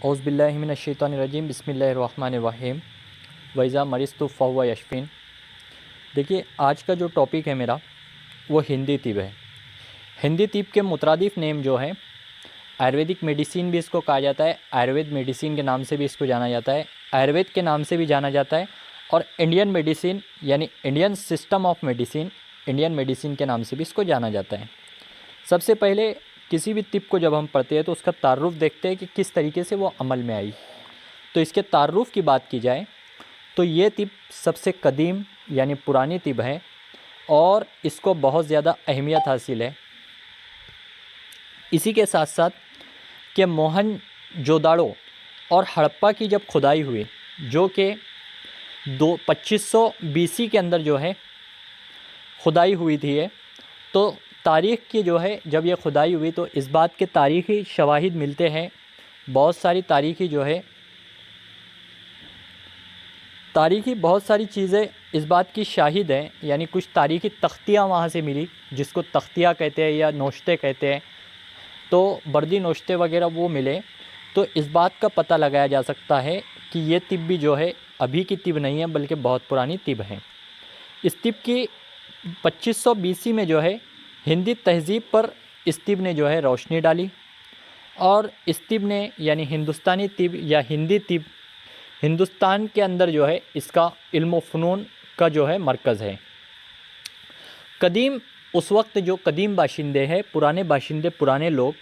औज़ुबिल्लाहिमिनश्शैतानिर्रजीम बिस्मिल्लाहिर्रहमानिर्रहीम वइज़ा मरिज़्तु फ़हुवा यशफ़ीन। देखिए, आज का जो टॉपिक है मेरा वो हिंदी तिब है। हिंदी तिब के मुतरादिफ़ नेम जो है, आयुर्वेदिक मेडिसिन भी इसको कहा जाता है, आयुर्वेद मेडिसिन के नाम से भी इसको जाना जाता है, आयुर्वेद के नाम से भी जाना जाता है और इंडियन मेडिसिन यानी Indian system of medicine, Indian medicine के नाम से भी इसको जाना जाता है। सबसे पहले किसी भी तिब को जब हम पढ़ते हैं तो उसका तारुफ़ देखते हैं कि किस तरीके से वो अमल में आई। तो इसके तारुफ़ की बात की जाए तो ये तिब सबसे कदीम यानी पुरानी तिब है और इसको बहुत ज़्यादा अहमियत हासिल है। इसी के साथ साथ कि मोहनजोदाड़ो और हड़प्पा की जब खुदाई हुई, जो कि 2500 बीसी के अंदर जो है खुदाई हुई थी ये, तो तारीख़ की जो है जब ये खुदाई हुई तो इस बात के तारीख़ी शवाहिद मिलते हैं। बहुत सारी तारीख़ी बहुत सारी चीज़ें इस बात की शाहिद हैं, यानी कुछ तारीख़ी तख्तियाँ वहाँ से मिली, जिसको तख्तियाँ कहते हैं या नोश्ते कहते हैं। तो बर्दी नोश्ते वगैरह वो मिले, तो इस बात का पता लगाया जा सकता है कि ये तिब भी जो है अभी की तिब नहीं है बल्कि बहुत पुरानी तिब है। इस तिब की 2500 बीसी में जो है हिंदी तहज़ीब पर इस तिब ने जो है रोशनी डाली और इस तिब ने यानी हिंदुस्तानी तिब या हिंदी तिब हिंदुस्तान के अंदर जो है इसका इल्म व फ़नून का जो है मरकज़ है। कदीम उस वक्त जो कदीम बाशिंदे हैं, पुराने बाशिंदे, पुराने लोग,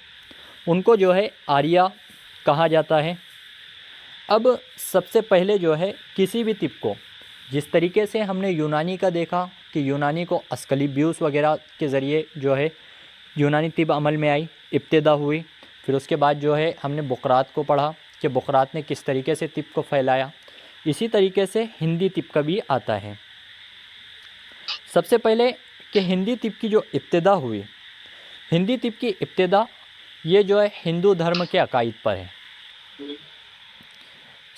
उनको जो है आर्या कहा जाता है। अब सबसे पहले जो है किसी भी तिब को, जिस तरीके से हमने यूनानी का देखा कि यूनानी को अस्क्लेपियस वगैरह के ज़रिए जो है यूनानी तिब अमल में आई, इब्तिदा हुई। फिर उसके बाद जो है हमने बुकरात को पढ़ा कि बुकरात ने किस तरीके से तिब को फैलाया। इसी तरीके से हिंदी तिब का भी आता है। सबसे पहले कि हिंदी तिब की जो इब्तिदा हुई, हिंदी तिब की इब्तिदा ये जो है हिंदू धर्म के अकायद पर है।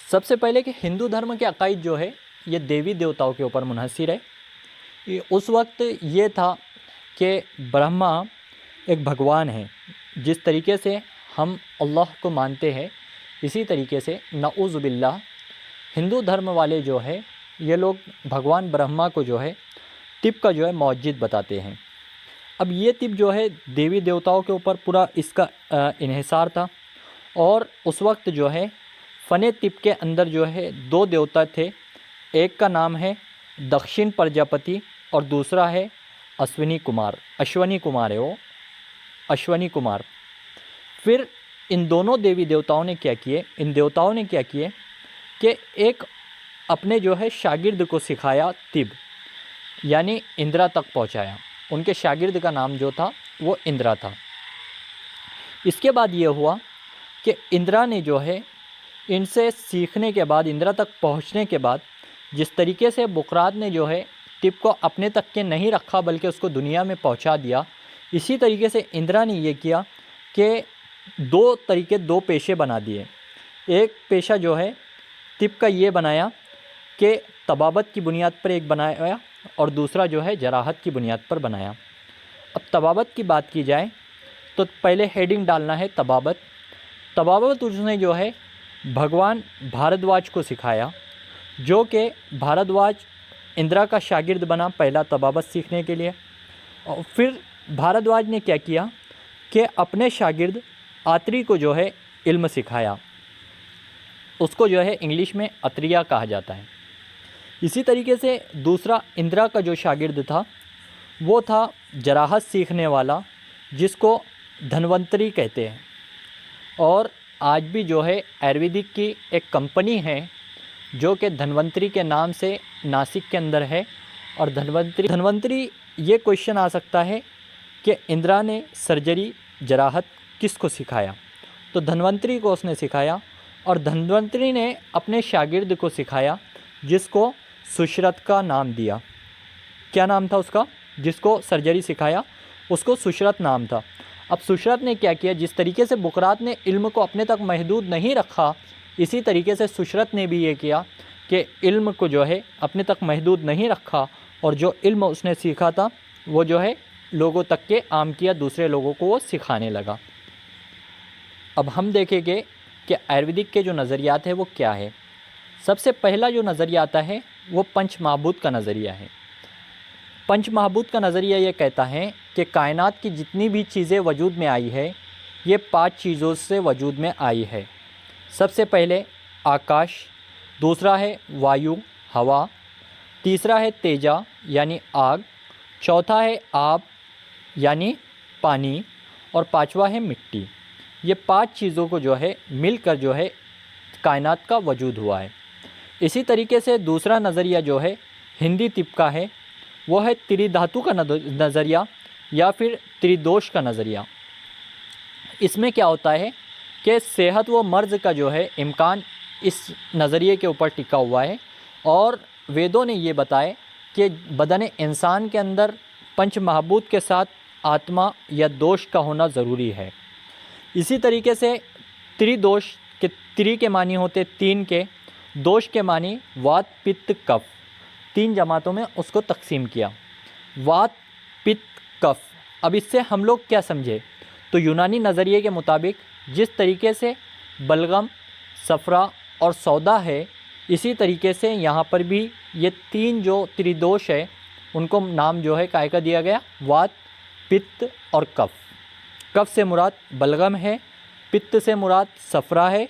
सबसे पहले कि हिंदू धर्म के अकायद जो है ये देवी देवताओं के ऊपर मुनहसिर है। उस वक्त ये था कि ब्रह्मा एक भगवान है। जिस तरीके से हम अल्लाह को मानते हैं, इसी तरीके से नऊज़ बिल्लाह हिंदू धर्म वाले जो है ये लोग भगवान ब्रह्मा को जो है तिब का जो है मौजूद बताते हैं। अब ये तिब जो है देवी देवताओं के ऊपर पूरा इसका इन्हिसार था और उस वक्त जो है फ़ने तिब के अंदर जो है दो देवता थे। एक का नाम है दक्षिण प्रजापति और दूसरा है अश्विनी कुमार। फिर इन दोनों देवी देवताओं ने क्या किए, कि एक अपने जो है शागिर्द को सिखाया तिब, यानी इंद्रा तक पहुंचाया। उनके शागिर्द का नाम जो था वो इंद्रा था। इसके बाद ये हुआ कि इंद्रा ने जो है इनसे सीखने के बाद, इंद्रा तक पहुंचने के बाद, जिस तरीके से बुकरात ने जो है तिब को अपने तक के नहीं रखा बल्कि उसको दुनिया में पहुंचा दिया, इसी तरीके से इंद्रा ने ये किया कि दो पेशे बना दिए। एक पेशा जो है तिब का ये बनाया कि तबाबत की बुनियाद पर एक बनाया और दूसरा जो है जराहत की बुनियाद पर बनाया। अब तबाबत की बात की जाए तो पहले हेडिंग डालना है तबाबत उसने जो है भगवान भारद्वाज को सिखाया, जो कि भारद्वाज इंद्रा का शागिर्द बना पहला तबाबत सीखने के लिए। और फिर भारद्वाज ने क्या किया कि अपने शागिर्द आत्री को जो है इल्म सिखाया। उसको जो है इंग्लिश में अत्रिया कहा जाता है। इसी तरीके से दूसरा इंद्रा का जो शागिर्द था वो था जराहत सीखने वाला, जिसको धन्वंतरी कहते हैं। और आज भी जो है आयुर्वेदिक की एक कंपनी है जो कि धन्वंतरी के नाम से नासिक के अंदर है। और धन्वंतरी ये क्वेश्चन आ सकता है कि इंद्रा ने सर्जरी जराहत किसको सिखाया, तो धन्वंतरी को उसने सिखाया। और धन्वंतरी ने अपने शागिर्द को सिखाया, जिसको सुश्रत का नाम दिया। क्या नाम था उसका? जिसको सर्जरी सिखाया उसको सुश्रत नाम था। अब सुश्रत ने क्या किया, जिस तरीके से बुकरात ने इल्म को अपने तक महदूद नहीं रखा, इसी तरीके से सुश्रत ने भी ये किया कि इल्म को जो है अपने तक महदूद नहीं रखा और जो इल्म उसने सीखा था वो जो है लोगों तक के आम किया, दूसरे लोगों को वो सिखाने लगा। अब हम देखेंगे कि आयुर्वेदिक के जो नज़रियात है वो क्या है। सबसे पहला जो नज़रिया आता है वो पंचमहाभूत का नज़रिया है। पंचमहाभूत का नज़रिया ये कहता है कि कायनात की जितनी भी चीज़ें वजूद में आई है ये 5 चीज़ों से वजूद में आई है। सबसे पहले आकाश, दूसरा है वायु हवा, तीसरा है तेजा यानी आग, चौथा है आब यानी पानी और पांचवा है मिट्टी। ये 5 चीज़ों को जो है मिलकर जो है कायनात का वजूद हुआ है। इसी तरीके से दूसरा नज़रिया जो है हिंदी तिप का है, वो है त्रिधातु का नज़रिया या फिर त्रिदोष का नज़रिया। इसमें क्या होता है कि सेहत व मर्ज़ का जो है इम्कान इस नज़रिए के ऊपर टिका हुआ है और वेदों ने ये बताए कि बदन इंसान के अंदर पंचमहाभूत के साथ आत्मा या दोष का होना ज़रूरी है। इसी तरीके से त्रिदोष के त्रि के मानी होते 3 के, दोष के मानी वात पित्त कफ, 3 जमातों में उसको तकसीम किया। वात पित्त कफ, अब इससे हम लोग क्या समझे तो यूनानी नज़रिए के मुताबिक जिस तरीके से बलगम, सफ़रा और सौदा है, इसी तरीके से यहाँ पर भी ये 3 जो त्रिदोष है उनको नाम जो है काय का दिया गया, वात पित्त और कफ। कफ से मुराद बलगम है, पित्त से मुराद सफ़रा है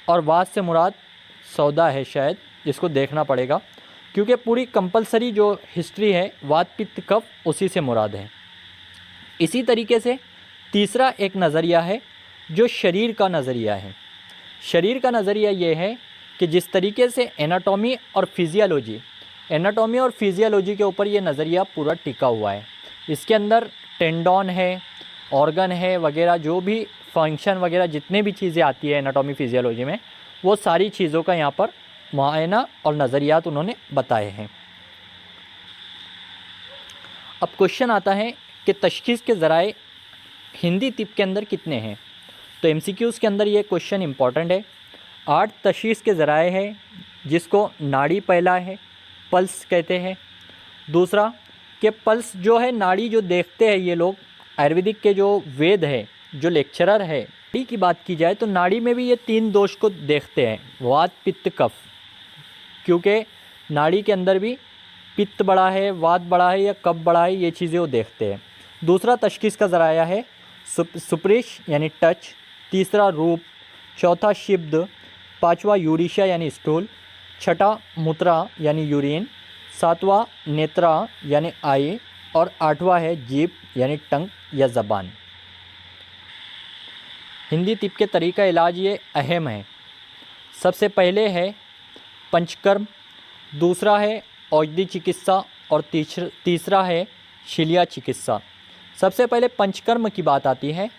और वात से मुराद सौदा है। शायद इसको देखना पड़ेगा क्योंकि पूरी कंपलसरी जो हिस्ट्री है वात पित्त कफ उसी से मुराद है। इसी तरीके से तीसरा एक नज़रिया है जो शरीर का नज़रिया है। शरीर का नज़रिया ये है कि जिस तरीके से एनाटॉमी और फिजियोलॉजी के ऊपर ये नज़रिया पूरा टिका हुआ है। इसके अंदर टेंडन है, ऑर्गन है वगैरह, जो भी फंक्शन वगैरह जितने भी चीज़ें आती है एनाटॉमी फिजियोलॉजी में, वो सारी चीज़ों का यहाँ पर मुआयना और नज़रियात उन्होंने बताए हैं। अब क्वेश्चन आता है कि तशख़ीस के ज़राए हिंदी तिप के अंदर कितने हैं। तो एमसीक्यूज़ के अंदर ये क्वेश्चन इंपॉर्टेंट है। 8 तशख़ीस के ज़राए हैं, जिसको नाड़ी पहला है, पल्स कहते हैं। दूसरा कि पल्स जो है नाड़ी जो देखते हैं ये लोग, आयुर्वेदिक के जो वेद है, जो लेक्चरर है, नाड़ी की बात की जाए तो नाड़ी में भी ये 3 दोष को देखते हैं, वात पित्त कफ, क्योंकि नाड़ी के अंदर भी पित्त बड़ा है, वात बड़ा है या कफ बड़ा है, ये चीज़ें वो देखते हैं। दूसरा तशख़ीस का ज़राया है सुप्रिश यानी टच, तीसरा रूप, चौथा शिब्द, पांचवा यूरिशा यानी स्टूल, छठा मूत्रा यानी यूरिन, सातवां नेत्रा यानी आई और 8वां है जीभ यानी टंग या ज़बान। हिंदी तिप के तरीका इलाज ये अहम है। सबसे पहले है पंचकर्म, दूसरा है औषधि चिकित्सा और तीसरा है शिलिया चिकित्सा। सबसे पहले पंचकर्म की बात आती है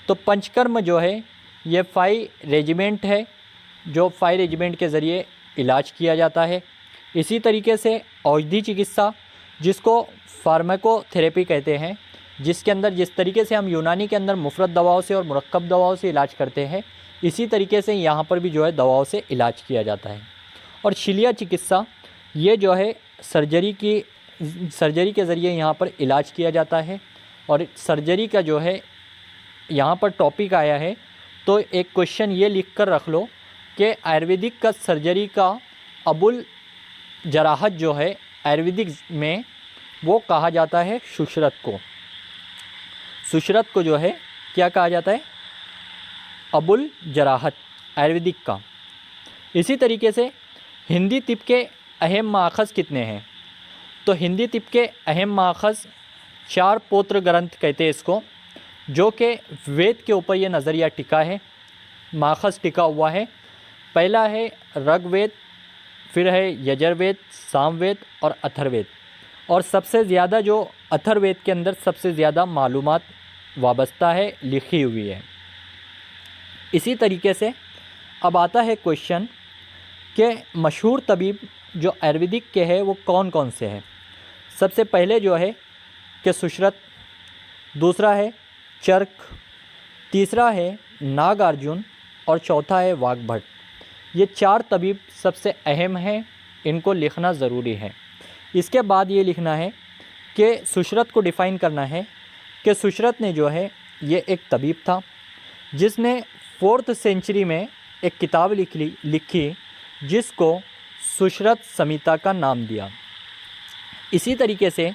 तो पंचकर्म जो है ये 5 रेजिमेंट है, जो 5 रेजिमेंट के ज़रिए इलाज किया जाता है। इसी तरीके से औषधि चिकित्सा, जिसको फार्माकोथेरेपी कहते हैं, जिसके अंदर जिस तरीके से हम यूनानी के अंदर मुफ़रद दवाओं से और मुरक्कब दवाओं से इलाज करते हैं, इसी तरीके से यहाँ पर भी जो है दवाओं से इलाज किया जाता है। और शिलिया चिकित्सा ये जो है सर्जरी के ज़रिए यहाँ पर इलाज किया जाता है। और सर्जरी का जो है यहाँ पर टॉपिक आया है तो एक क्वेश्चन ये लिख कर रख लो कि आयुर्वेदिक का सर्जरी का अबुल जराहत जो है आयुर्वेदिक में वो कहा जाता है सुश्रत को। सुश्रत को जो है क्या कहा जाता है, अबुल जराहत आयुर्वेदिक का। इसी तरीके से हिंदी तिप के अहम माखज़ कितने हैं, तो हिंदी तिप के अहम माखज़ 4 पोत्र ग्रंथ कहते हैं इसको, जो कि वेद के ऊपर ये नज़रिया टिका है, माखज़ टिका हुआ है। पहला है ऋग्वेद, फिर है यजुर्वेद, सामवेद और अथर्ववेद। और सबसे ज़्यादा जो अथर्ववेद के अंदर सबसे ज़्यादा मालूमात वाबस्ता है, लिखी हुई है। इसी तरीके से अब आता है क्वेश्चन कि मशहूर तबीब जो आयुर्वेदिक के हैं वो कौन कौन से हैं। सबसे पहले जो है कि सुश्रत, दूसरा है चर्क, तीसरा है नागार्जुन और चौथा है वाग्भट। ये 4 तबीब सबसे अहम हैं, इनको लिखना ज़रूरी है। इसके बाद ये लिखना है कि सुश्रत को डिफ़ाइन करना है कि सुश्रत ने जो है ये एक तबीब था जिसने 4th सेंचुरी में एक किताब लिखी जिसको सुश्रुत संहिता का नाम दिया। इसी तरीके से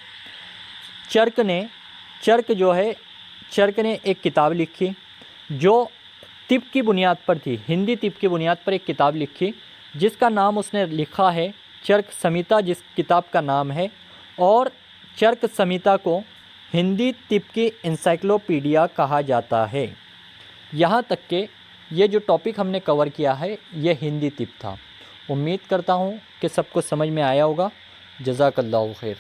चर्क ने एक किताब लिखी जो तिब्बत की बुनियाद पर थी, हिंदी तिब्बत की बुनियाद पर एक किताब लिखी जिसका नाम उसने लिखा है चर्क संहिता, जिस किताब का नाम है। और चर्क संहिता को हिंदी तिब्बत की इंसाइक्लोपीडिया कहा जाता है। यहाँ तक के ये जो टॉपिक हमने कवर किया है ये हिंदी तिब्बत था। उम्मीद करता हूँ कि सबको समझ में आया होगा। जज़ाकल्लाहु खैर।